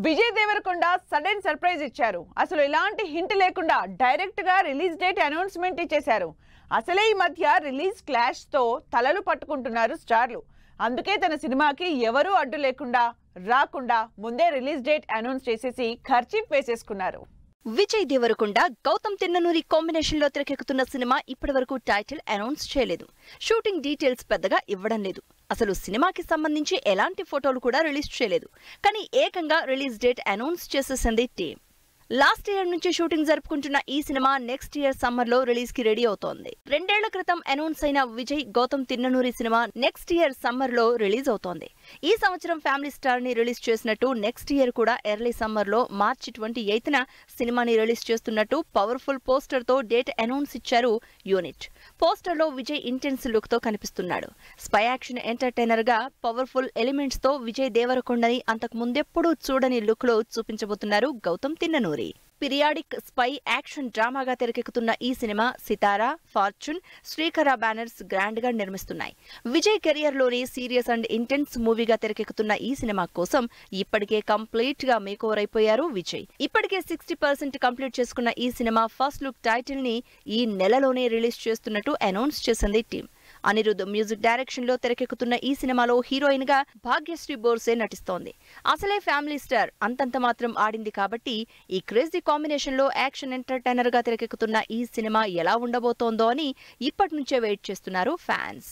Vijay Devarakonda sudden surprise ఇచ్చారు. అసలు ఇలాంటి హింట్ లేకుండా డైరెక్ట్ గా రిలీజ్ డేట్ అనౌన్స్మెంట్ ఇచ్చేశారు. అసలే ఈ మధ్య రిలీజ్ క్లాష్ తో తలలు పట్టుకుంటున్నారు స్టార్లు. అందుకే తన సినిమాకి ఎవరూ అడ్డు లేకుండా రాకుండా ముందే రిలీజ్ డేట్ అనౌన్స్ చేసేసి ఖర్చీఫ్ వేసేసుకున్నారు. విజయ్ దేవరకొండ గౌతమ్ తిన్ననూరి కాంబినేషన్ లో తెరకెక్కుతున్న సినిమా ఇప్పటివరకు టైటిల్ అనౌన్స్ చేయలేదు. షూటింగ్ డీటెయిల్స్ పెద్దగా ఇవ్వడం లేదు. అసలు సినిమాకి సంబంధించి ఎలాంటి ఫోటోలు కూడా రిలీజ్ చేయలేదు. కానీ ఏకంగా రిలీజ్ డేట్ అనౌన్స్ చేసేసింది టీం. లాస్ట్ ఇయర్ నుంచి షూటింగ్ జరుపుకుంటున్న ఈ సినిమా నెక్స్ట్ ఇయర్ సమ్మర్ లో రిలీజ్ కి రెడీ అవుతోంది. 2 ఏళ్ల క్రితం అనౌన్స్ అయిన Vijay Gowtam Tinnanuri cinema next year summer లో రిలీజ్ అవుతోంది. ఈ సంవత్సరం ఫ్యామిలీ స్టార్ ని రిలీజ్ చేసినట్టు నెక్స్ట్ ఇయర్ కూడా ఎర్లీ సమ్మర్ లో మార్చి 28న సినిమాని రిలీజ్ చేస్తున్నట్టు పవర్ఫుల్ పోస్టర్ తో డేట్ అనౌన్స్ ఇచ్చారు యూనిట్. పోస్టర్ లో విజయ్ ఇంటెన్స్ లుక్ తో కనిపిస్తున్నాడు. స్పై యాక్షన్ ఎంటర్టైనర్ గా పవర్ఫుల్ ఎలిమెంట్స్ తో విజయ్ దేవరకొండని అంతకు ముందెప్పుడూ చూడని లుక్ లో చూపించబోతున్నారు Gautam Tinnanuri. Periodic spy action డ్రామాగా తెరకెక్కుతున్న ఈ సినిమా Sithara, Fortune, Srikara banners grand గా నిర్మిస్తున్నాయి. విజయ్ కెరియర్ లోని సీరియస్ అండ్ ఇంటెన్స్ మూవీగా తెరకెక్కుతున్న ఈ సినిమా కోసం ఇప్పటికే కంప్లీట్ గా మేకోవర్ అయిపోయారు విజయ్. ఇప్పటికే 60% కంప్లీట్ చేసుకున్న ఈ సినిమా ఫస్ట్ లుక్ టైటిల్ ని ఈ నెలలోనే రిలీజ్ చేస్తున్నట్టు అనౌన్స్ చేసింది టీం. అనిరుద్ధ్ మ్యూజిక్ డైరెక్షన్ లో తెరకెక్కుతున్న ఈ సినిమాలో హీరోయిన్ గా భాగ్యశ్రీ బోర్సే నటిస్తోంది. అసలే ఫ్యామిలీ స్టార్ అంతంత మాత్రం ఆడింది కాబట్టి ఈ క్రేజీ కాంబినేషన్ లో యాక్షన్ ఎంటర్టైనర్ గా తెరకెక్కుతున్న ఈ సినిమా ఎలా ఉండబోతోందో అని ఇప్పటి నుంచే వెయిట్ చేస్తున్నారు ఫ్యాన్స్.